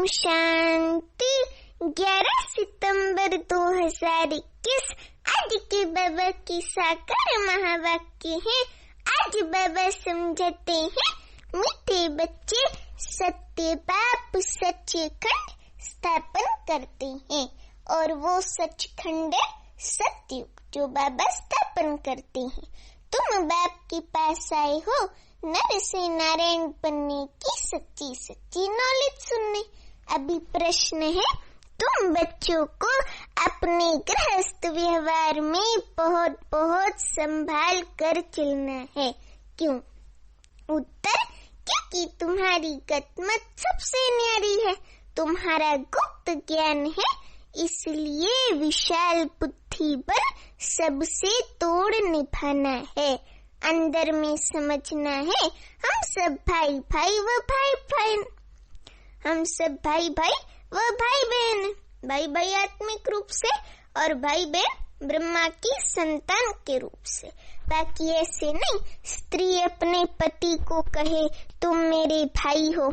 शांति। 11 सितंबर 2021 आज के बाबा की साकार महावाक्य है। आज बाबा समझाते हैं, मीठे बच्चे सत्य बाप सचखंड स्थापन करते हैं और वो सचखंड सत्य जो बाबा स्थापन करते हैं। तुम बाप के पास आए हो नर से नारायण बनने की सच्ची सच्ची नॉलेज सुनने। अभी प्रश्न है, तुम बच्चों को अपने गृहस्थ व्यवहार में बहुत बहुत संभाल कर चलना है। क्यों? उत्तर, क्योंकि तुम्हारी गतमत सबसे न्यारी है, तुम्हारा गुप्त ज्ञान है, इसलिए विशाल बुद्धि बल सबसे तोड़ निभाना है। अंदर में समझना है, हम सब भाई भाई व भाई बहन, हम सब भाई भाई व भाई बहन, भाई भाई आत्मिक रूप से और भाई बहन ब्रह्मा की संतान के रूप से। बाकी ऐसे नहीं, स्त्री अपने पति को कहे तुम मेरे भाई हो,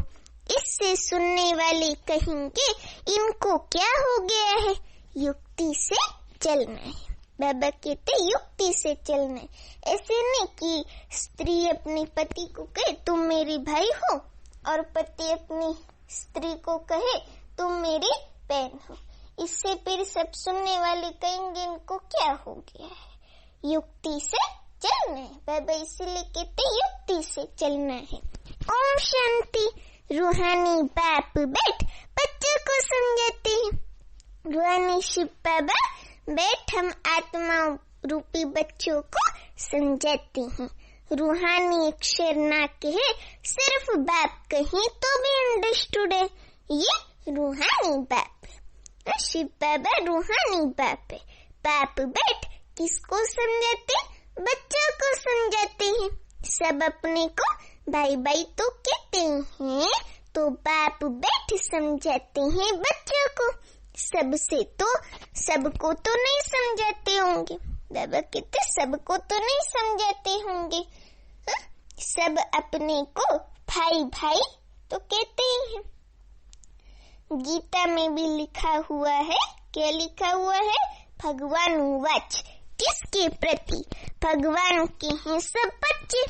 इससे सुनने वाले कहेंगे इनको क्या हो गया है। युक्ति से चलना है, बाबा कहते युक्ति से चलना है। ऐसे नहीं कि स्त्री अपने पति को कहे तुम मेरी भाई हो और पति अपनी स्त्री को कहे तुम मेरी बहन हो, इससे फिर सब सुनने वाले कहेंगे इनको क्या हो गया है। युक्ति से चलना है, बाबा इसीलिए कहते युक्ति से चलना है। ओम शांति। रूहानी बाप बैठ बच्चों को समझाते हैं। रूहानी शिव बाबा बैठ हम आत्मा रूपी बच्चों को समझाते हैं। रूहानी अक्षर ना कहे, सिर्फ बाप कहीं तो भी अंडरस्टूड है। ये रूहानी बाप है, शिव बाबा रूहानी बाप है। बाप बैठ किसको समझाते? बच्चों को समझाते हैं। सब अपने को भाई भाई तो कहते हैं, तो बाप बैठ समझाते हैं बच्चों को। सबसे तो सबको तो नहीं समझाते होंगे, बाबा कहते सबको तो नहीं समझाते होंगे। सब अपने को भाई भाई तो कहते हैं। गीता में भी लिखा हुआ है, क्या लिखा हुआ है? भगवान वाच। किसके प्रति? भगवान के हैं सब बच्चे।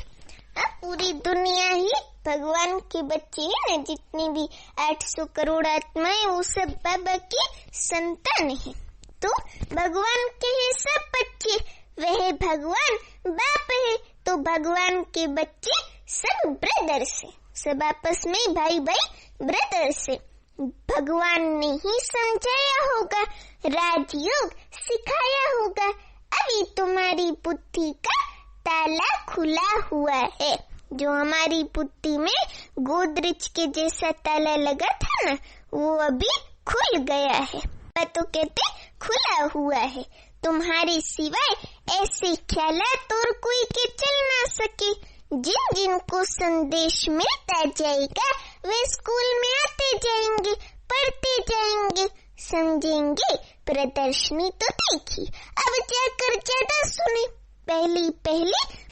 पूरी दुनिया ही भगवान के बच्चे हैं ना, जितनी भी 800 करोड़ आत्माएं वो सब बाबा की संतान है। तो भगवान के हैं सब बच्चे, वह भगवान बाप है, तो भगवान के बच्चे सब ब्रदर से, सब आपस में भाई भाई ब्रदर से। भगवान ने ही समझाया होगा, राजयोग सिखाया होगा। अभी तुम्हारी बुद्धि का ताला खुला हुआ है। जो हमारी बुद्धि में गोदरेज के जैसा ताला लगा था ना, वो अभी खुल गया है। तो कहते खुला हुआ है। तुम्हारे सिवाय ऐसे ख्यालात और कोई के चल ना सके। जिन जिन को संदेश मिलता जाएगा वे स्कूल में आते जाएंगे, पढ़ते जाएंगे, समझेंगे। प्रदर्शनी तो देखी, अब जाकर ज्यादा सुने। पहली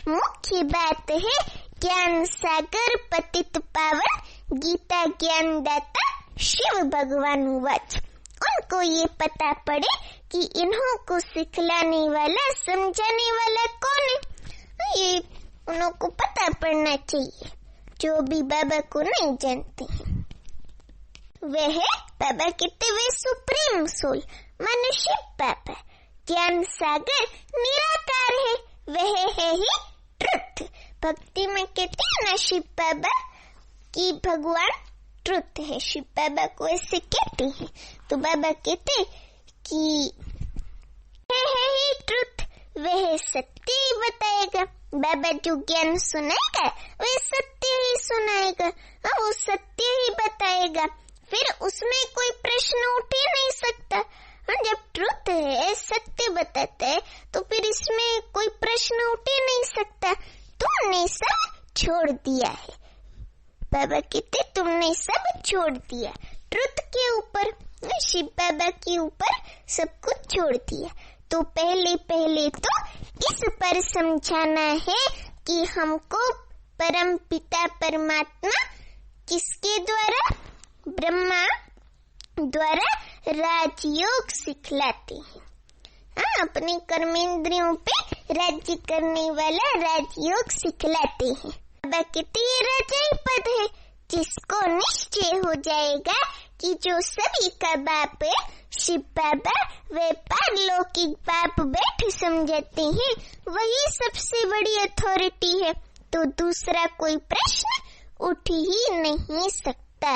मुख्य बात है, ज्ञान सागर पतित पावन गीता ज्ञान दाता शिव भगवान वाच। उनको ये पता पड़े कि इन्हों को सिखलाने वाला समझाने वाला कौन है। ये उनको पता पड़ना चाहिए, जो भी बाबा को नहीं जानते हैं। वह बाबा कहते वे सुप्रीम सोल मनुष्य बाबा। ज्ञान सागर निराकार है, वह है ही ट्रुथ। भक्ति में कहते हैं ना शिव बाबा कि भगवान ट्रुथ है, शिव बाबा को ऐसे कहते हैं। तो बाबा कहते कि है ही ट्रुथ, वह सत्य ही बताएगा। बाबा जो ज्ञान सुनाएगा वह सत्य ही सुनाएगा, वो सत्य ही बताएगा। फिर उसमें कोई प्रश्न उठ ही नहीं सकता। जब ट्रुथ है, सत्य बताता है, तो फिर इसमें कोई प्रश्न उठ ही नहीं सकता। तुमने सब छोड़ दिया है, बाबा कहते तुमने सब छोड़ दिया। ट्रुथ के ऊपर, शिव बाबा के ऊपर सब कुछ छोड़ दिया। तो पहले तो इस पर समझाना है कि हमको परम पिता परमात्मा किसके द्वारा? ब्रह्मा द्वारा राजयोग सिखलाते हैं। अपने कर्मेंद्रियों पे राज्य करने वाला राजयोग सिखलाते हैं। बाबा कहते ये राजा ही पद है जिसको निश्चय हो जाएगा कि जो सभी का बाप है शिव बाबा वे पारलौकिक बाप बैठ समझते हैं, वही सबसे बड़ी अथॉरिटी है, तो दूसरा कोई प्रश्न उठ ही नहीं सकता।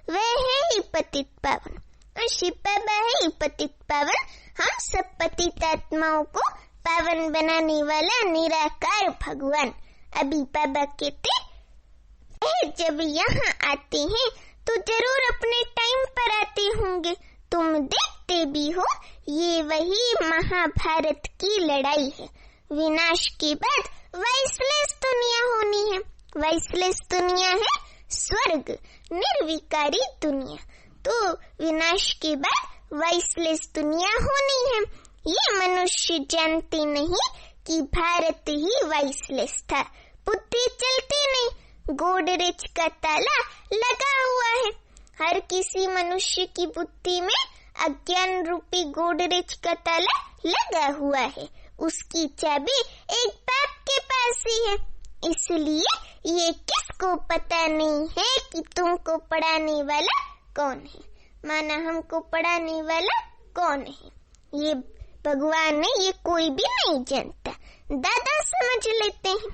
वह है ही पतित पावन और शिव बाबा है ही पतित पावन। हम सब पतित आत्माओं को पावन बनाने वाला निराकार भगवान। अभी बाबा कहते हैं जब यहाँ आते हैं तो जरूर अपने टाइम पर आते होंगे। तुम देखते भी हो ये वही महाभारत की लड़ाई है। विनाश के बाद वाइसलेस दुनिया होनी है। वाइसलेस दुनिया है स्वर्ग, निर्विकारी दुनिया। तो विनाश के बाद वाइसलेस दुनिया होनी है। ये मनुष्य जानते नहीं कि भारत ही वाइसलेस था। बुद्धि चलती नहीं, गोडरेज का ताला लगा हुआ है। हर किसी मनुष्य की बुद्धि में अज्ञान रूपी गोडरेज का ताला लगा हुआ है। उसकी चाबी एक बाप के पास ही है। इसलिए ये किसको पता नहीं है कि तुमको पढ़ाने वाला कौन है, माना हमको पढ़ाने वाला कौन है। ये भगवान है, ये कोई भी नहीं जानता। दादा समझ लेते हैं,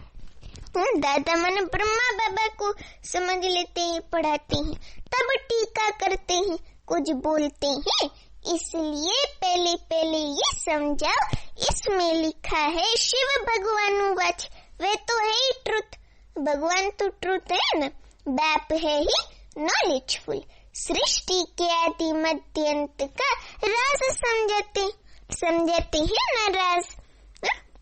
दादा माने ब्रह्मा बाबा को समझ लेते हैं, पढ़ाते हैं, तब टीका करते हैं, कुछ बोलते हैं। इसलिए पहले पहले ये समझाओ, इसमें लिखा है शिव भगवानुवाच, वे तो है ही ट्रुथ। भगवान तो ट्रुथ है ना। बाप है ही नॉलेजफुल, सृष्टि के आदि मध्य अंत का राज समझाते हैं ना राज।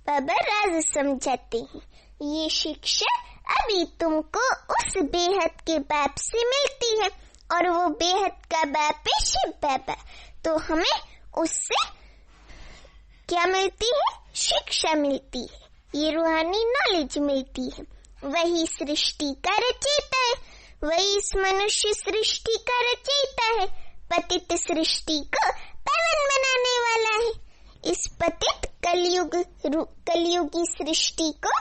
बाबा राज समझाते हैं। ये शिक्षा अभी तुमको उस बेहद के बाप से मिलती है और वो बेहद का बाप है शिव बाबा। तो हमें उससे क्या मिलती है? शिक्षा मिलती है, ये रूहानी नॉलेज मिलती है। वही सृष्टि का रचयिता है, वही इस मनुष्य सृष्टि का रचयिता है। पतित सृष्टि को पावन बनाने वाला है। इस पतित कलयुगी सृष्टि को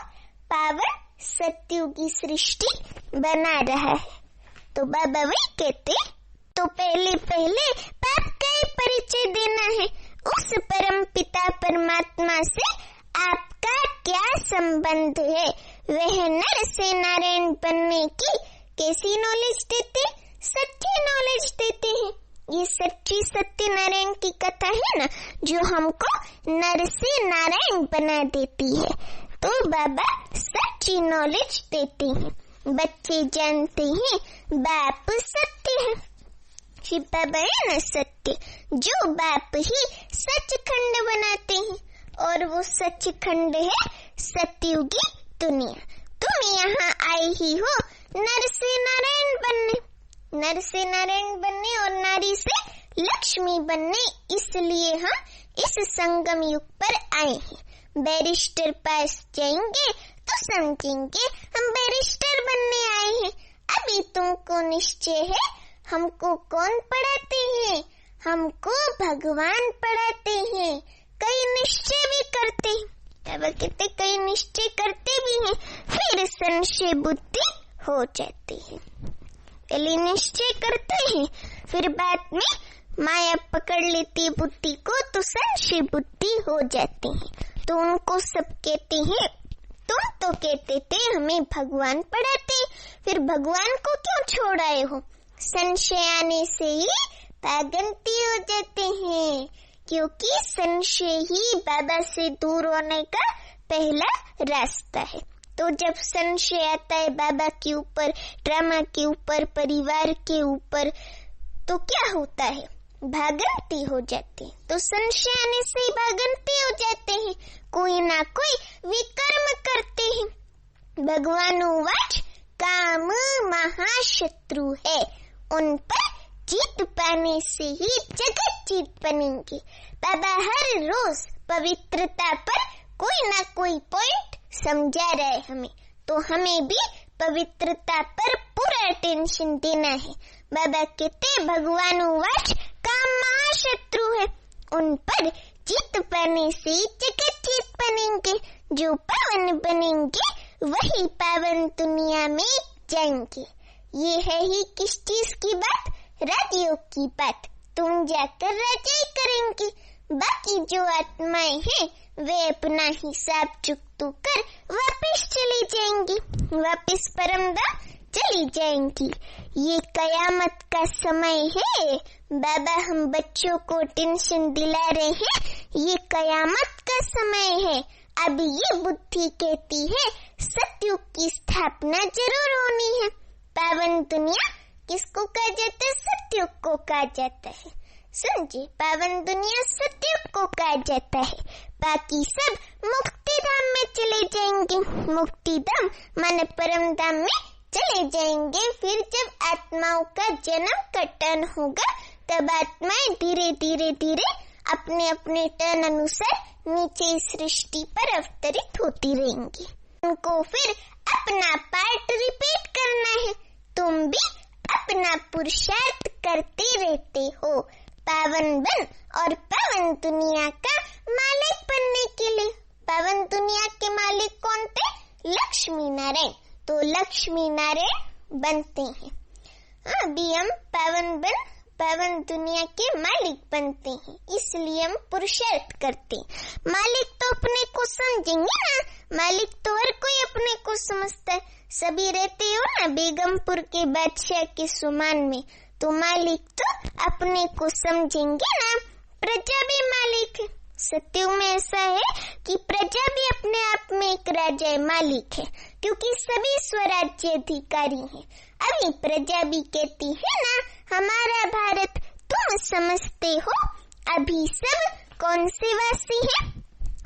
पावन सत्युगी सृष्टि बना रहा है। तो बाबा वही कहते, तो पहले पहले बाप का ही परिचय देना है। उस परम पिता परमात्मा से आपका क्या संबंध है? वह नर से नारायण बनने की कैसी नॉलेज देते? सच्ची नॉलेज देते हैं। ये सच्ची सत्यनारायण की कथा है ना, जो हमको नर से नारायण बना देती है। तो बाबा सच्ची नॉलेज देते हैं। बच्चे जानते हैं बाप सत्य है। शिव बाबा है ना सत्य, जो बाप ही सचखंड बनाते हैं, और वो सचखंड है सतयुगी दुनिया। तुम यहाँ आए ही हो नर से नारायण बनने, नर से नारायण बनने और नारी से लक्ष्मी बनने। इसलिए हम इस संगम युग पर आए हैं। बैरिस्टर पास जाएंगे तो समझेंगे हम बैरिस्टर बनने आए हैं। अभी तुमको निश्चय है हमको कौन पढ़ाते हैं? हमको भगवान पढ़ाते हैं। कई निश्चय भी करते हैं, बाबा कहते कई निश्चय करते भी हैं, फिर संशय बुद्धि हो जाती है। पहले निश्चय करते हैं, फिर बाद में माया पकड़ लेती है बुद्धि को, तो संशय बुद्धि हो जाते हैं। तो उनको सब कहते हैं, तुम तो कहते थे हमें भगवान पढ़ाते, फिर भगवान को क्यों छोड़ आए हो? संशय आने से ही पागलती हो जाते हैं, क्योंकि संशय ही बाबा से दूर होने का पहला रास्ता है। तो जब संशय आता है बाबा के ऊपर, ड्रामा के ऊपर, परिवार के ऊपर, तो क्या होता है? भागंती हो जाते हैं। तो संशय आने से ही भागंती हो जाते हैं, कोई ना कोई विकर्म करते हैं। भगवान उवाच, काम महाशत्रु है, उन पर जीत पाने से ही जगत जीत बनेंगे। बाबा हर रोज पवित्रता पर कोई ना कोई पॉइंट समझा रहे हमें, तो हमें भी पवित्रता पर पूरा अटेंशन देना है। बाबा कहते भगवान उवाच, महाशत्रु है। उन पर जीत पाने से जगत जीत बनेंगे। जो पावन बनेंगे वही पावन दुनिया में जाएंगे। ये है ही किस चीज की बात? राजयोग की बात। तुम जाकर राजाई करेंगे। बाकी जो आत्माएं हैं वे अपना हिसाब चुकता कर वापस चली जाएंगी, वापस परमधाम चली जाएंगी। ये कयामत का समय है। बाबा हम बच्चों को टेंशन दिला रहे हैं। ये कयामत का समय है। अब ये बुद्धि कहती है सतयुग की स्थापना जरूर होनी है। पावन दुनिया किसको कहा जाता है? सतयुग को कहा जाता है। समझे? पावन दुनिया सतयुग को कहा जाता है। बाकी सब मुक्ति धाम में चले जाएंगे। मुक्ति धाम माने परम धाम में चले जाएंगे। फिर जब आत्माओं का जन्म का टर्न होगा तब आत्माएं धीरे धीरे धीरे अपने अपने टर्न अनुसार नीचे इस सृष्टि पर अवतरित होती रहेंगी। उनको फिर अपना पार्ट रिपीट करना है। तुम भी अपना पुरुषार्थ करते रहते हो पावन बन और पावन दुनिया का मालिक बनने के लिए। पावन दुनिया के मालिक कौन थे? लक्ष्मी नारायण। तो लक्ष्मी नारायण बनते हैं। अभी हम पावन दुनिया के मालिक बनते हैं, इसलिए हम पुरुषार्थ करते हैं। मालिक तो अपने को समझेंगे ना। मालिक तो हर कोई अपने को समझता है। सभी रहते हो ना बेगमपुर के बादशाह के सुमान में, तो मालिक तो अपने को समझेंगे ना। प्रजा भी मालिक है। सत्युग में ऐसा है कि प्रजा भी अपने आप में एक राजा मालिक है, क्योंकि सभी स्वराज्य अधिकारी हैं। अभी प्रजा भी कहती है ना हमारा भारत तुम समझते हो। अभी सब कौन से वासी हैं?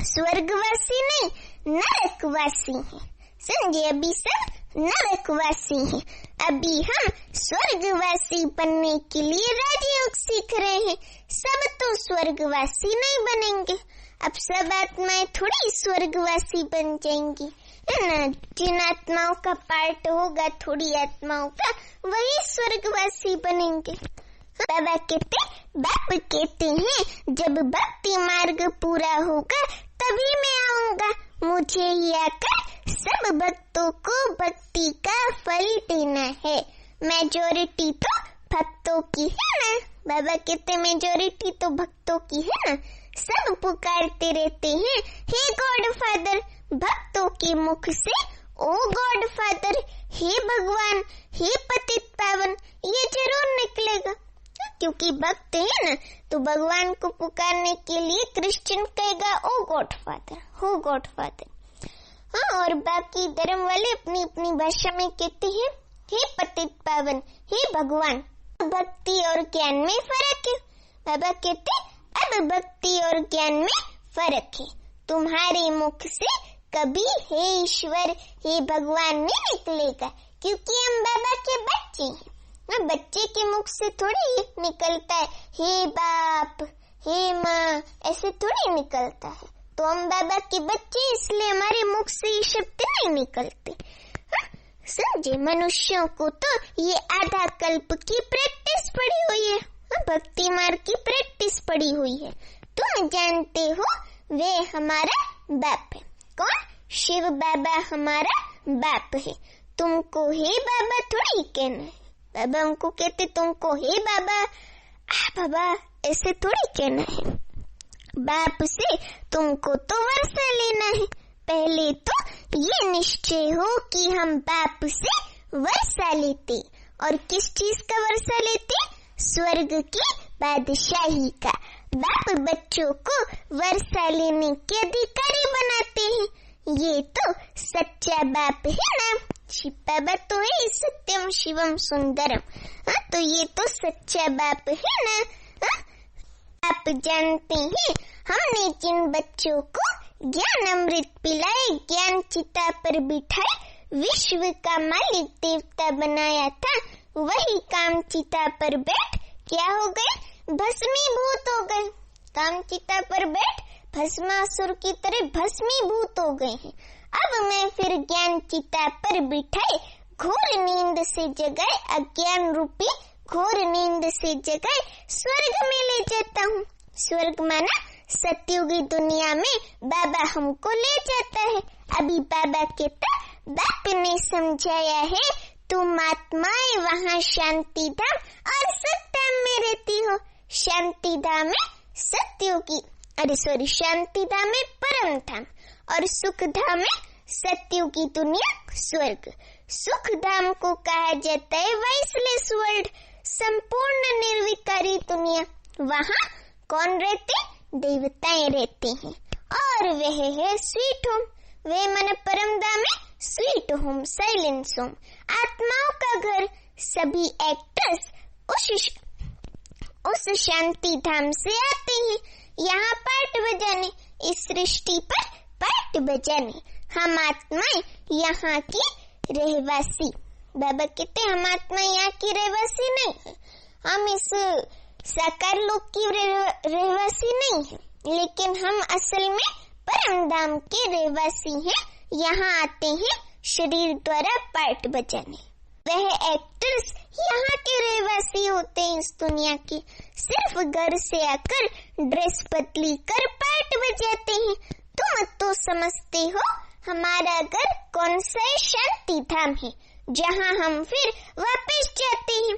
स्वर्गवासी नहीं, नरकवासी हैं। समझे? अभी सब नरकवासी हैं। अभी हम स्वर्गवासी बनने के लिए राजयोग सीख रहे हैं। सब तो स्वर्गवासी नहीं बनेंगे। अब सब आत्माएं थोड़ी स्वर्गवासी बन जाएंगी, है ना। जिन आत्माओं का पार्ट होगा थोड़ी आत्माओं का, वही स्वर्गवासी बनेंगे। बाबा बाप कहते हैं जब भक्ति मार्ग पूरा होगा तभी मैं आऊंगा। मुझे ही आकर सब भक्तों को भक्ति का फल देना है। मेजॉरिटी तो भक्तों की है ना। बाबा कहते मेजॉरिटी तो भक्तों की है ना। सब पुकारते रहते हैं हे गॉड फादर। भक्तों के मुख से ओ गॉड फादर, हे भगवान, हे पतित पावन, ये जरूर निकलेगा। क्योंकि भक्त है ना, तो भगवान को पुकारने के लिए क्रिश्चियन कहेगा ओ गॉड फादर, हो गॉड फादर। हाँ, और बाकी धर्म वाले अपनी अपनी भाषा में कहते हैं हे पतित पावन, हे भगवान। भक्ति और ज्ञान में फर्क है। बाबा कहते अब भक्ति और ज्ञान में फर्क है। तुम्हारे मुख से कभी हे ईश्वर, हे भगवान नहीं निकलेगा, क्योंकि हम बाबा के बच्चे हैं। बच्चे के मुख से थोड़ी निकलता है हे बाप, हे माँ, ऐसे थोड़ी निकलता है। तो हम बाबा के बच्चे, इसलिए हमारे मुख से ये शब्द नहीं निकलते। समझे? मनुष्यों को तो ये आधा कल्प की प्रैक्टिस पड़ी हुई है। भक्ति मार्ग की प्रैक्टिस पड़ी हुई है। तुम जानते हो वे हमारा बाप है। कौन? शिव बाबा हमारा बाप है। तुमको हे बाबा थोड़ी कहना है। बाबा हमको कहते तुमको हे बाबा, बाबा ऐसे थोड़ी कहना है। बाप से तुमको तो वर्षा लेना है। पहले तो ये निश्चय हो कि हम बाप से वर्षा लेते। और किस चीज का वर्षा लेते? स्वर्ग की बादशाही का। बाप बच्चों को वर्षा लेने के अधिकारी बनाते हैं। ये तो सच्चा बाप है ना। शिव बाबा तो है सत्यम शिवम सुंदरम। तो ये तो सच्चा बाप है ना। आप जानते हैं हमने जिन बच्चों को ज्ञान अमृत पिलाए, ज्ञान चिता पर बिठाए, विश्व का मालिक देवता बनाया था, वही काम चिता पर बैठ क्या हो गए? भस्मीभूत हो गए। काम चिता पर बैठ भस्मासुर की तरह भस्मीभूत हो गए हैं। अब मैं फिर ज्ञान चिता पर बिठाए घोर नींद से जगाए अज्ञान रूपी घोर नींद से जगाए स्वर्ग में ले जाता हूँ। स्वर्ग माना सतयुगी दुनिया में बाबा हमको ले जाता है। अभी बाबा कहता, बाप ने समझाया है तुम आत्माएं वहाँ शांति धाम और सत्धाम में रहती हो। शांति धाम में सतयुगी शांति धाम में परम धाम और सुख धाम में सतयुगी दुनिया स्वर्ग। सुख धाम को कहा जाता है वाइसलेस वर्ल्ड, संपूर्ण निर्विकारी दुनिया। वहाँ कौन रहते? देवताएं रहते हैं और वह है स्वीट होम। वे मन परम धाम में स्वीट होम, साइलेंस होम, आत्माओं का घर। सभी एक्टर्स उस शांति धाम से आते हैं यहाँ पार्ट बजाने, इस सृष्टि पर पार्ट बजाने। हम आत्माएं यहाँ की रहवासी। बाबा कहते हम आत्मा यहाँ की रहवासी नहीं है, हम इस साकार लोक की रहवासी नहीं है, लेकिन हम असल में परम धाम के रहवासी हैं। यहाँ आते हैं शरीर द्वारा पार्ट बजाने। वह एक्टर्स यहाँ के रहवासी होते हैं इस दुनिया के, सिर्फ घर से आकर ड्रेस बदली कर पार्ट बजाते हैं। तुम तो समझते हो हमारा घर कौन सा शांति धाम है, जहाँ हम फिर वापस जाते हैं।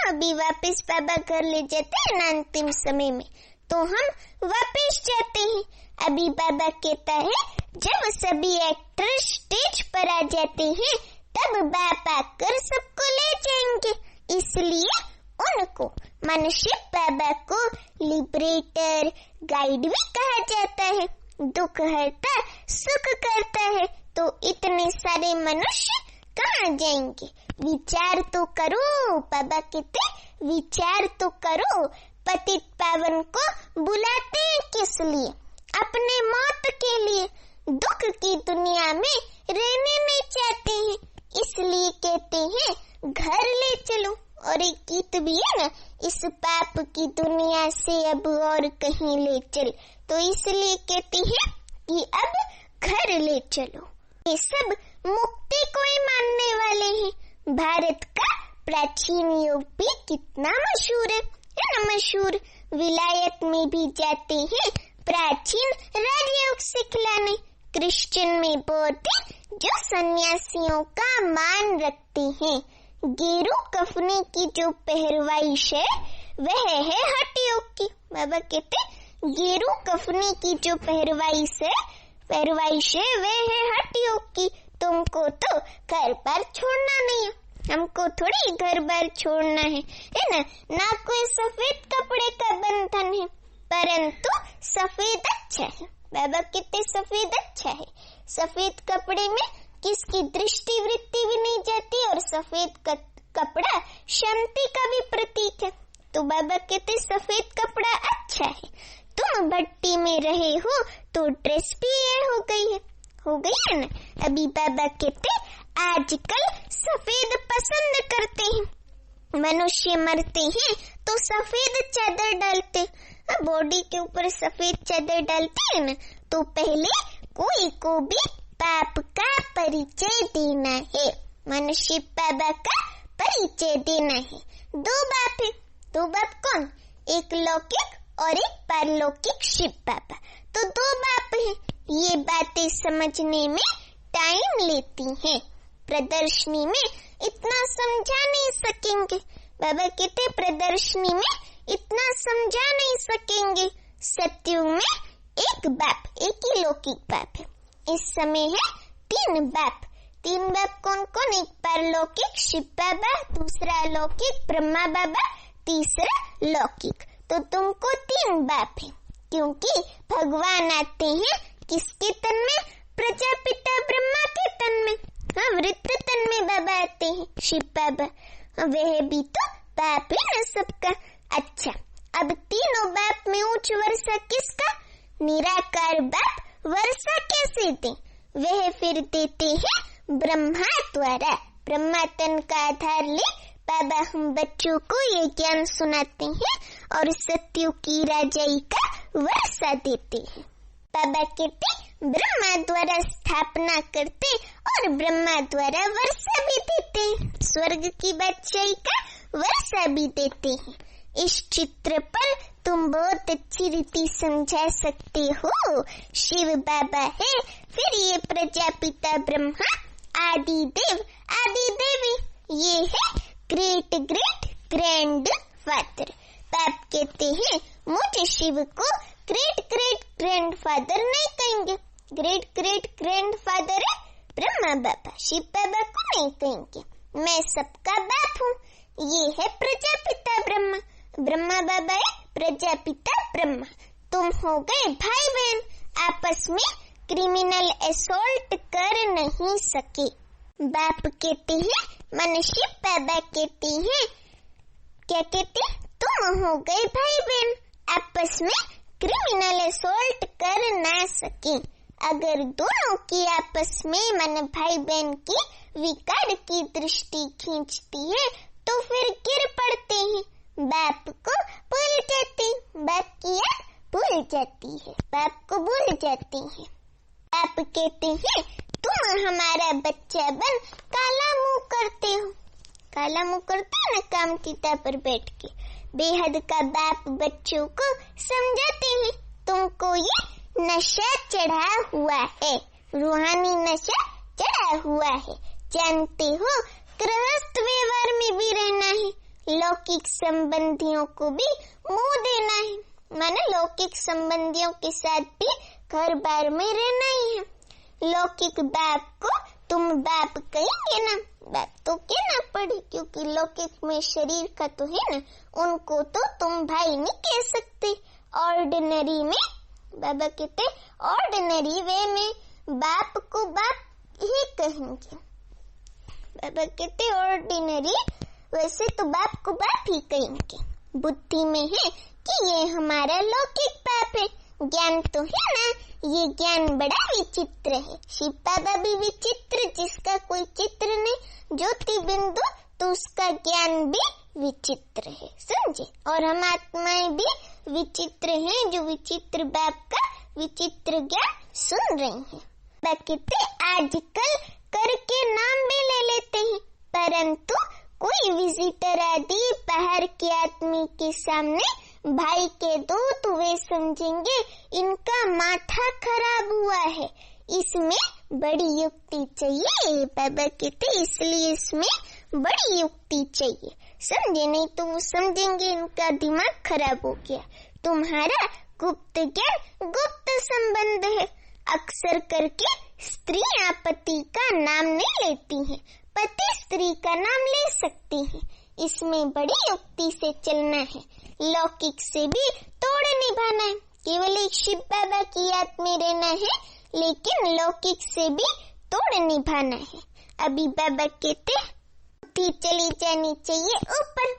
अभी वापस बाबा घर ले जाते हैं ना अंतिम समय में, तो हम वापस जाते हैं। अभी बाबा कहता है जब सभी एक्टर स्टेज पर आ जाते हैं तब बाप आकर सबको ले जाएंगे। इसलिए उनको मनुष्य बाबा को लिबरेटर, गाइड भी कहा जाता है। दुख हरता, सुख करता है, तो इतने सारे मनुष्य कहाँ जाएंगे? विचार तो करो, बाबा कहते विचार तो करो। पतित पावन को बुलाते हैं किस लिए? अपने मौत के लिए। दुख की दुनिया में रहने नहीं चाहते हैं, इसलिए कहते हैं घर ले चलो। और एक गीत भी है ना, इस पाप की दुनिया से अब और कहीं ले चल, तो इसलिए कहती है कि अब घर ले चलो। ये सब मुक्ति को ही मानने वाले हैं। भारत का प्राचीन योग भी कितना मशहूर है ना, मशहूर। विलायत में भी जाते हैं प्राचीन राजयोग सिखलाने। क्रिश्चियन में बहुत जो सन्यासियों का मान रखते हैं। गेरू कफनी की जो पहरवाइश है वह है हठ योग की। बाबा कहते गेरू कफनी की जो पहरवाइश है वह है हठ योग की। तुमको तो घर बार छोड़ना नहीं है, हमको थोड़ी घर बार छोड़ना है ना। ना कोई सफेद कपड़े का बंधन है, परंतु सफेद अच्छा है। बाबा कहते सफेद अच्छा है। सफेद कपड़े में किसकी दृष्टि वृत्ति भी नहीं जाती और सफेद कपड़ा शांति का भी प्रतीक है। तो बाबा कहते सफेद कपड़ा अच्छा है। तुम भट्टी में रहे हो तो ड्रेस भी ये हो गई है ना। अभी बाबा कहते आजकल सफेद पसंद करते हैं। मनुष्य मरते हैं तो सफेद चादर डालते, बॉडी के ऊपर सफेद चादर डालते हैं ना। तो पहले कोई को भी पाप का परिचय देना है, मनुष्य बाबा का परिचय देना है। दो बाप है। दो बाप कौन? एक लौकिक और एक पारलौकिक शिव बाबा। तो दो बाप हैं। ये बातें समझने में टाइम लेती हैं। प्रदर्शनी में इतना समझा नहीं सकेंगे। बाबा कहते प्रदर्शनी में इतना समझा नहीं सकेंगे। सत्युग में एक बाप, एक ही लौकिक बाप है। इस समय है तीन बाप। तीन बाप कौन कौन? एक पारलौकिक शिव बाबा, दूसरा लौकिक ब्रह्मा बाबा, तीसरा लौकिक। तो तुमको तीन बाप है, क्योंकि भगवान आते हैं किसके तन में? प्रजापिता ब्रह्मा के तन में। हाँ, वृत्त तन में बाबा आते हैं, शिव बाबा। वह भी तो बाप है ना सबका। अच्छा, अब तीनों बाप में उच्च वर्षा किसका? निराकार बाप वर्षा कैसे दे? वह फिर देते हैं ब्रह्मा द्वारा। ब्रह्मा तन का आधार ले बाबा हम बच्चों को ये ज्ञान सुनाते हैं और सत्युग की राजाई का वर्षा देते हैं। बाबा कहते ब्रह्मा द्वारा स्थापना करते और ब्रह्मा द्वारा वर्षा भी देते, स्वर्ग की बादशाही का वर्षा भी देते हैं। इस चित्र पर तुम बहुत अच्छी रीति समझा सकते हो। शिव बाबा है, फिर ये प्रजापिता ब्रह्मा, आदि देव आदि देवी, ये है ग्रेट ग्रेट ग्रैंड फादर। बाप कहते हैं मुझे शिव को ग्रेट ग्रेट ग्रैंड फादर नहीं कहेंगे, ग्रेट ग्रेट ग्रैंड फादर है ब्रह्मा बाबा, शिव बाबा को नहीं कहेंगे, मैं सबका बाप हूँ। ये है प्रजापिता ब्रह्मा, ब्रह्मा बाबा है प्रजापिता ब्रह्मा। तुम हो गए भाई बहन, आपस में क्रिमिनल असॉल्ट कर नहीं सके। बाप कहते हैं मन शिव बाबा कहते हैं, क्या कहते, तुम हो गए भाई बहन, आपस में क्रिमिनल असॉल्ट कर ना सके। अगर दोनों की आपस में मन भाई बहन की विकार की दृष्टि खींचती है तो फिर गिर पड़ते हैं, बाप को भूल जाते, बाप की याद भूल जाती है, बाप को भूल जाते हैं। बाप कहते हैं तुम हमारा बच्चा बन काला मुंह करते हो, काला मुंह करते हो ना काम तीता पर बैठ के। बेहद का बाप बच्चों को समझाते हैं तुमको ये नशा चढ़ा हुआ है, रूहानी नशा चढ़ा हुआ है, जानते हो गृहस्थ व्यवहार में भी रहना है, लौकिक संबंधियों को भी मुंह देना है, माने लौकिक संबंधियों के साथ भी घर बार में रहना ही है। लौकिक बाप को तुम बाप कहेंगे ना, बाप तो कहना पड़े, क्योंकि लौकिक में शरीर का तो है ना, उनको तो तुम भाई नहीं कह सकते। ऑर्डिनरी में बाबा कहते ऑर्डिनरी वे में बाप को बाप ही कहेंगे, बाबा कहते ऑर्डिनरी वैसे तो बाप को बाप ही कहेंगे। बुद्धि में है कि ये हमारा लौकिक बाप है, ज्ञान तो है ना, ये ज्ञान बड़ा विचित्र है। शिव बाबा भी विचित्र, जिसका कोई चित्र नहीं, ज्योति बिंदु, तो उसका ज्ञान भी विचित्र है, समझे। और हम आत्माएं भी विचित्र हैं, जो विचित्र बाप का विचित्र ज्ञान सुन रही हैं। कहते आजकल करके नाम भी ले लेते हैं, परंतु कोई विजिटर आदि बाहर के आदमी के सामने भाई के दूत वे समझेंगे इनका माथा खराब हुआ है, इसमें बड़ी युक्ति चाहिए। बाबा कहते इसलिए इसमें बड़ी युक्ति चाहिए, समझे, नहीं तो वो समझेंगे इनका दिमाग खराब हो गया। तुम्हारा गुप्त ज्ञान गुप्त संबंध है। अक्सर करके स्त्रियां पति का नाम नहीं लेती हैं, पति स्त्री का नाम ले सकती हैं। इसमें बड़ी युक्ति से चलना है, लौकिक से भी तोड़ निभाना है। केवल एक शिव बाबा की याद में रहना है, लेकिन लौकिक से भी तोड़ निभाना है। अभी बाबा कहते बुद्धि चली जानी चाहिए ऊपर,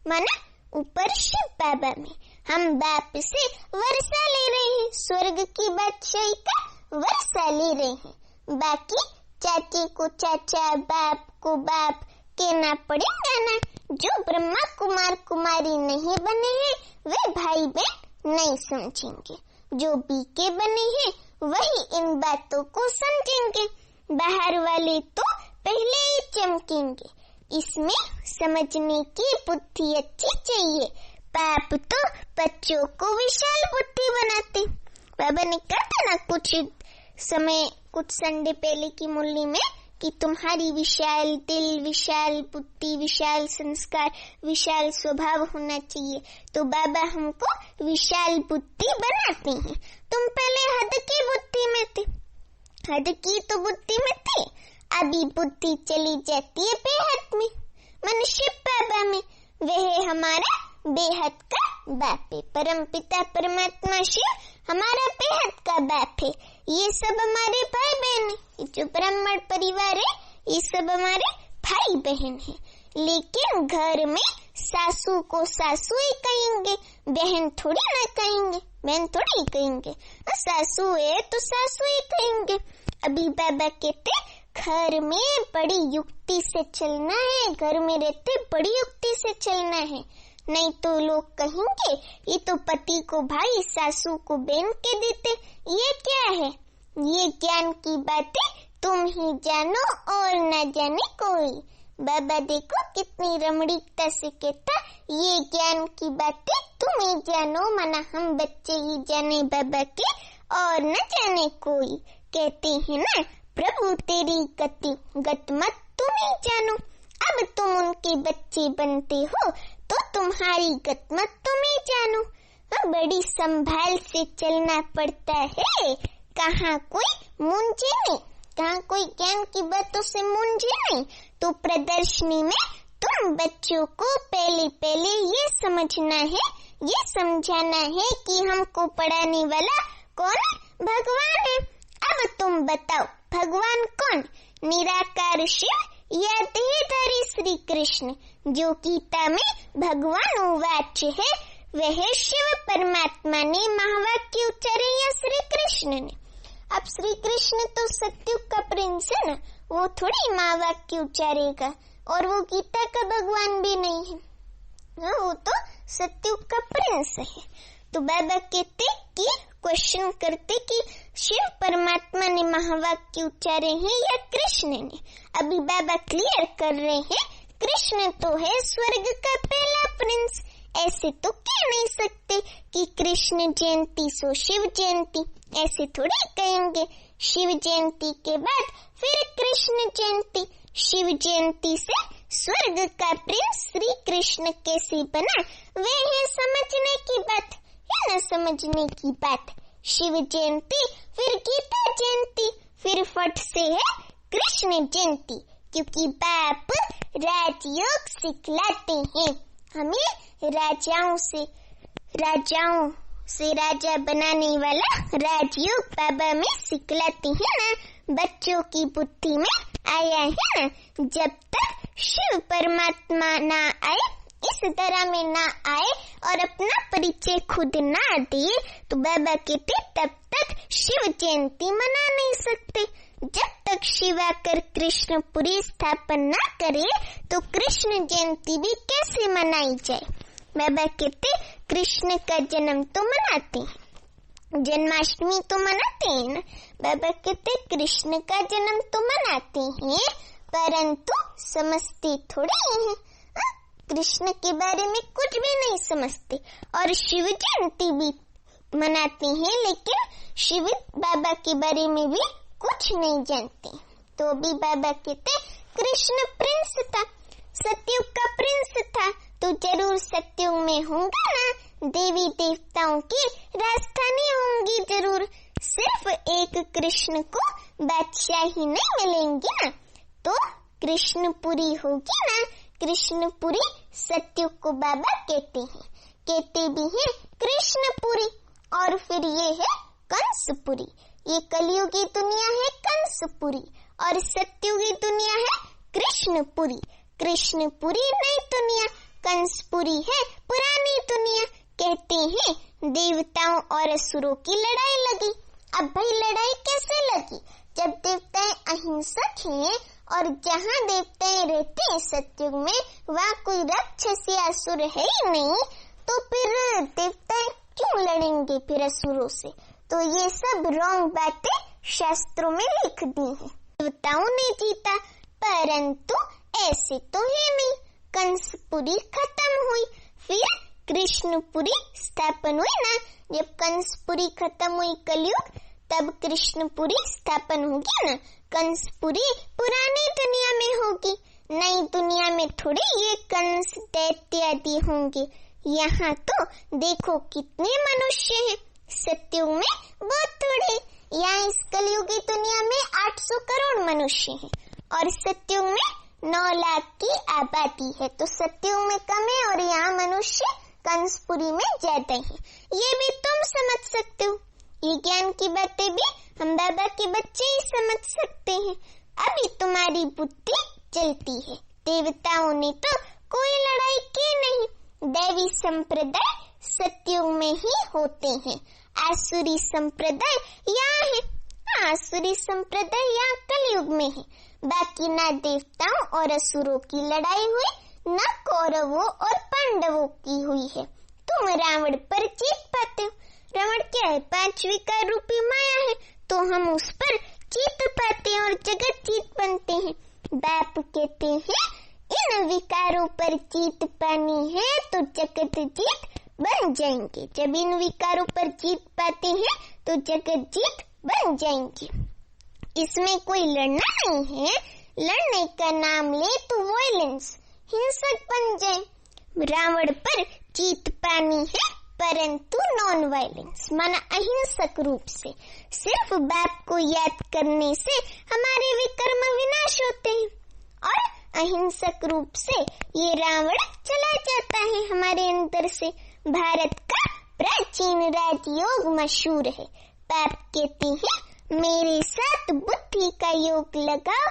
माना ऊपर शिव बाबा में। हम बाप से वर्षा ले रहे हैं, स्वर्ग की बादशाही का वर्षा ले रहे हैं। बाकी चाचे को चाचा, बाप को बाप कहना पड़ेगा ना। जो ब्रह्मा कुमार कुमारी नहीं बने हैं वे भाई बहन नहीं समझेंगे, जो बीके बने हैं वही इन बातों को समझेंगे। बाहर वाले तो पहले ही चमकेंगे, इसमें समझने की बुद्धि अच्छी चाहिए। बाप तो बच्चों को विशाल बुद्धि बनाते। बाबा ने कहा था ना कुछ संडे पहले की मुरली में कि तुम्हारी विशाल दिल, विशाल बुद्धि, विशाल संस्कार, विशाल स्वभाव होना चाहिए। तो बाबा हमको विशाल बुद्धि बनाते हैं। तुम पहले हद की बुद्धि में थे, हद की तो बुद्धि में थे, अभी बुद्धि चली जाती है बेहद में, मन शिव बाबा में। वह हमारा बेहद का बाप है, परम पिता परमात्मा शिव हमारा बेहद का बाप है। ये सब हमारे भाई बहन है, जो ब्राह्मण परिवार है ये सब हमारे भाई बहन है। लेकिन घर में सासू को सासू ही कहेंगे, बहन थोड़ी ना कहेंगे, बहन थोड़ी ही कहेंगे। सासू है तो सासू ही कहेंगे। अभी बाबा कहते घर में बड़ी युक्ति से चलना है, घर में रहते बड़ी युक्ति से चलना है। नहीं तो लोग कहेंगे ये तो पति को भाई, सासू को बहन के देते। ये क्या है? ये ज्ञान की बातें तुम ही जानो और न जाने कोई। बाबा देखो कितनी रमणीकता से कहता, ये ज्ञान की बातें तुम ही जानो, माना हम बच्चे ही जाने बाबा के और न जाने कोई। कहते हैं ना, प्रभु तेरी गति गत मत तुम ही जानो। अब तुम उनके बच्चे बनते हो तो तुम्हारी गत मत तुम ही जानो। बड़ी संभाल से चलना पड़ता है, कहाँ कोई मूंझे नहीं, कहाँ कोई ज्ञान की बातों से मूंझे नहीं। तो प्रदर्शनी में तुम बच्चों को पहले ये समझना है, ये समझाना है कि हमको पढ़ाने वाला कौन? भगवान है। अब तुम बताओ, भगवान कौन? निराकार शिव या देहधारी श्री कृष्ण, जो गीता में भगवान उवाच है, वह शिव परमात्मा ने महावाक्य उच्चारे या श्री कृष्ण ने। अब श्री कृष्ण तो सत्युग का प्रिंस है ना, वो थोड़ी महावाक्य उच्चारेगा, और वो गीता का भगवान भी नहीं है, वो तो सत्युग का प्रिंस है। तो बाबा कहते कि क्वेश्चन करते कि शिव परमात्मा ने महावाक्य उच्चारे हैं या कृष्ण ने। अभी बाबा क्लियर कर रहे हैं, कृष्ण तो है स्वर्ग का पहला प्रिंस। ऐसे तो कह नहीं सकते कि कृष्ण जयंती सो शिव जयंती, ऐसे थोड़ी कहेंगे। शिव जयंती के बाद फिर कृष्ण जयंती। शिव जयंती से स्वर्ग का प्रिंस श्री कृष्ण कैसे बना, वे है समझने की बात, है न समझने की बात। शिव जयंती, फिर गीता जयंती, फिर फट से है कृष्ण जयंती, क्योंकि बाप राजयोग सिखलाते हैं हमें। राजाओं से राजा बनाने वाला राजयोग बाबा में सिखलाते हैं ना। बच्चों की बुद्धि में आया है ना, जब तक शिव परमात्मा ना आए, इस तरह में ना आए और अपना परिचय खुद ना दे, तो बाबा कहते तब तक शिव जयंती मना नहीं सकते। जब तक शिव आकर कृष्णपुरी स्थापन ना करे तो कृष्ण जयंती भी कैसे मनाई जाए। बाबा कहते कृष्ण का जन्म तो मनाते हैं, जन्माष्टमी तो मनाते हैं ना। बाबा कहते कृष्ण का जन्म तो मनाते हैं, परंतु समझते थोड़े हैं, कृष्ण के बारे में कुछ भी नहीं समझते। और शिव जयंती भी मनाते हैं, लेकिन शिव बाबा के बारे में भी कुछ नहीं जानते। तो अभी बाबा कहते कृष्ण प्रिंस था, सत्युग का प्रिंस था, तो जरूर सत्युग में होंगे ना देवी देवताओं की राजधानी होंगी जरूर। सिर्फ एक कृष्ण को बादशाही नहीं मिलेंगी ना, तो कृष्णपुरी होगी ना। कृष्णपुरी सत्युग को बाबा कहते हैं, कहते भी हैं कृष्णपुरी। और फिर ये है कंसपुरी। ये कलयुगी दुनिया है कंसपुरी, और सत्युगी दुनिया है कृष्णपुरी। कृष्णपुरी नई दुनिया, कंसपुरी है पुरानी दुनिया। कहते हैं देवताओं और असुरों की लड़ाई लगी। अब भाई लड़ाई कैसे लगी? जब देवताएं अहिंसक हैं और जहाँ देवताएं रहते हैं सत्युग में, वहाँ कोई राक्षस या असुर है ही नहीं, तो फिर देवताएं क्यों लड़ेंगे फिर असुरों से? तो ये सब रॉन्ग बातें शास्त्रों में लिख दी हैं। देवताओं ने जीता, परंतु ऐसे तो है नहीं। कंसपुरी खत्म हुई, फिर कृष्णपुरी स्थापन हुई ना। जब कंसपुरी खत्म हुई कलयुग, तब कृष्णपुरी स्थापन होगी ना। कंसपुरी पुरानी दुनिया में होगी, नई दुनिया में थोड़ी ये कंस दैत्य आदि होंगे। यहाँ तो देखो कितने मनुष्य हैं, सत्युग में बहुत थोड़े। यहाँ इस कलयुगी दुनिया में 800 करोड़ मनुष्य हैं, और सत्युग में 9 लाख की आबादी है। तो सत्युग में कम है और यहाँ मनुष्य कंसपुरी में ज्यादा है। ये भी तुम समझ सकते हो। ये ज्ञान की बातें भी हम बाबा के बच्चे ही समझ सकते हैं। अभी तुम्हारी बुद्धि चलती है। देवताओं ने तो कोई लड़ाई की नहीं। दैवी संप्रदाय सत्युग में ही होते हैं, आसुरी संप्रदाय यहाँ है। आसुरी संप्रदाय यहाँ कलयुग में है। बाकी ना देवताओं और असुरों की लड़ाई हुई, न कौरवों और पांडवों की हुई है। तुम रावण पर जीत पाते हो। रावण क्या है? 5 विकार रूपी माया है, तो हम उस पर जीत पाते हैं और जगत जीत बनते हैं। बाप कहते हैं इन विकारों पर जीत पानी है तो जगत जीत बन जाएंगे। जब इन विकारों पर जीत पाते हैं तो जगत जीत बन जाएंगे। इसमें कोई लड़ना नहीं है। लड़ने का नाम ले तो वायलेंस, हिंसक बन जाए। रावण पर जीत पानी है परंतु नॉन वायलेंस, माना अहिंसक रूप से। सिर्फ बाप को याद करने से हमारे विकर्म विनाश होते हैं और अहिंसक रूप से ये रावण चला जाता है हमारे अंदर से। भारत का प्राचीन राजयोग मशहूर है। बाप कहते हैं मेरे साथ बुद्धि का योग लगाओ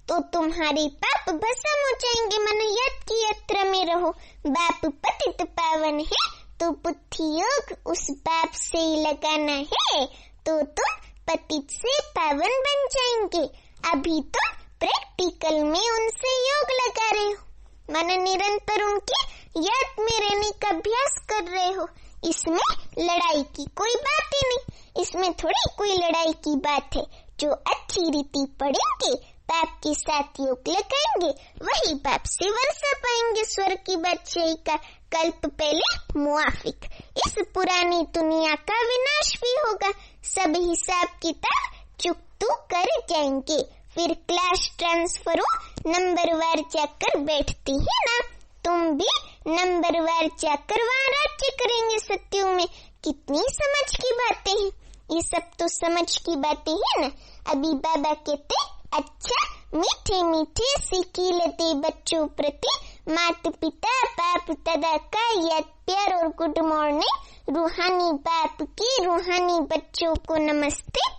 तो तुम्हारे पाप भस्म हो जाएंगे। मन यज्ञ की यात्रा में रहो। बाप पतित पावन है तो बुद्धि योग उस बाप से ही लगाना है तो तुम पतित से पावन बन जाएंगे। अभी तुम प्रैक्टिकल में उनसे योग लगा रहे हो, मन निरंतर उनकी याद में रहने का अभ्यास कर रहे हो। इसमें लड़ाई की कोई बात ही नहीं। इसमें थोड़ी कोई लड़ाई की बात है। जो अच्छी रीति पढ़ेंगे, बाप के साथ योग लगाएंगे, वही बाप से वर्षा पाएंगे स्वर्ग की बादशाही का कल्प पहले मुआफिक। इस पुरानी दुनिया का विनाश भी होगा। सब हिसाब किताब चुकतू कर जाएंगे। फिर क्लास ट्रांसफर हो, नंबरवार जाकर बैठती है ना। तुम भी नंबरवार जाकर वहाँ राज्य करेंगे सत्युग में। कितनी समझ की बातें हैं। ये सब तो समझ की बातें हैं ना। अभी बाबा कहते अच्छा मीठे मीठे सिकीलते बच्चों प्रति माता पिता बाप दादा का याद प्यार और गुड मॉर्निंग। रूहानी बाप की रूहानी बच्चों को नमस्ते।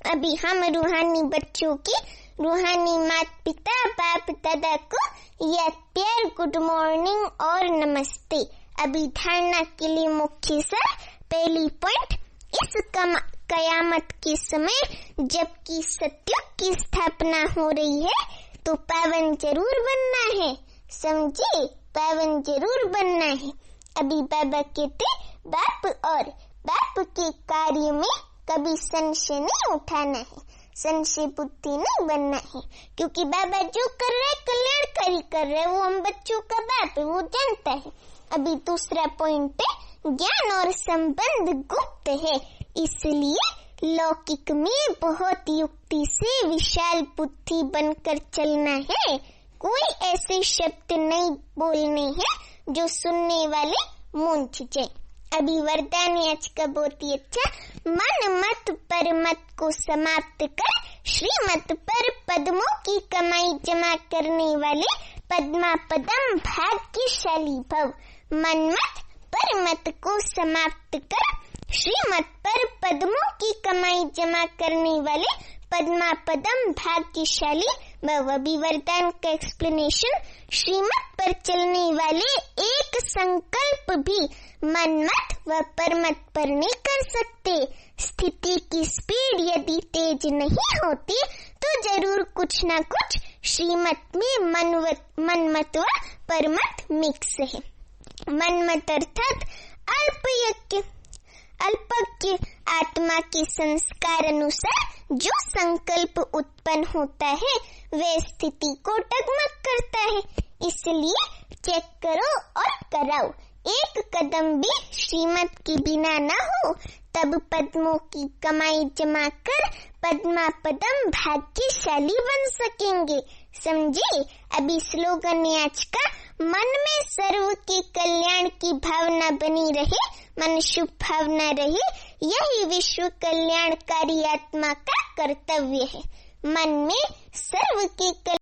अभी हम रूहानी बच्चों की रूहानी माता पिता बाप दादा को याद प्यार गुड मॉर्निंग और नमस्ते। अभी धारणा के लिए मुख्य सर पहली पॉइंट, इस कयामत के समय जबकि सत्युग की स्थापना हो रही है तो पावन जरूर बनना है। समझे? पावन जरूर बनना है। अभी बाबा कहते बाप और बाप के कार्य में कभी संशय नहीं उठाना है, संशय बुद्धि नहीं बनना है। क्योंकि बाबा जो कर रहे कल्याणकारी कर रहे, वो हम बच्चों का बाप है, वो जानता है। अभी दूसरा पॉइंट है ज्ञान और संबंध गुप्त है, इसलिए लौकिक में बहुत युक्ति से विशाल बुद्धि बनकर चलना है। कोई ऐसे शब्द नहीं बोलने हैं जो सुनने वाले मूंझ जाए। अभी वरदान आज का बहुत ही अच्छा, मन मत पर मत को समाप्त कर श्रीमत पर पद्मों की कमाई जमा करने वाले पद्मा पदम भाग्यशाली भव। मन मत पर मत को समाप्त कर श्रीमत पर पद्मों की कमाई जमा करने वाले पद्मा पदम भाग्यशाली भव। अभी वरदान का एक्सप्लेनेशन, श्रीमत पर चलने वाले एक संकल्प भी मनमत व परमत पर नहीं कर सकते। स्थिति की स्पीड यदि तेज नहीं होती तो जरूर कुछ न कुछ श्रीमत में मनमत व परमत मिक्स है। मनमत अर्थात अल्पज्ञ, अल्पज्ञ आत्मा के संस्कार अनुसार जो संकल्प उत्पन्न होता है वह स्थिति को डगमग करता है। इसलिए चेक करो और कराओ। एक कदम भी श्रीमत के बिना न हो तब पद्मों की कमाई जमा कर पद्मा पदम भाग्यशाली बन सकेंगे। समझे? अभी स्लोगन आज का, मन में सर्व के कल्याण की भावना बनी रहे, मन शुभ भावना रहे, यही विश्व कल्याणकारी आत्मा का कर्तव्य है। मन में सर्व के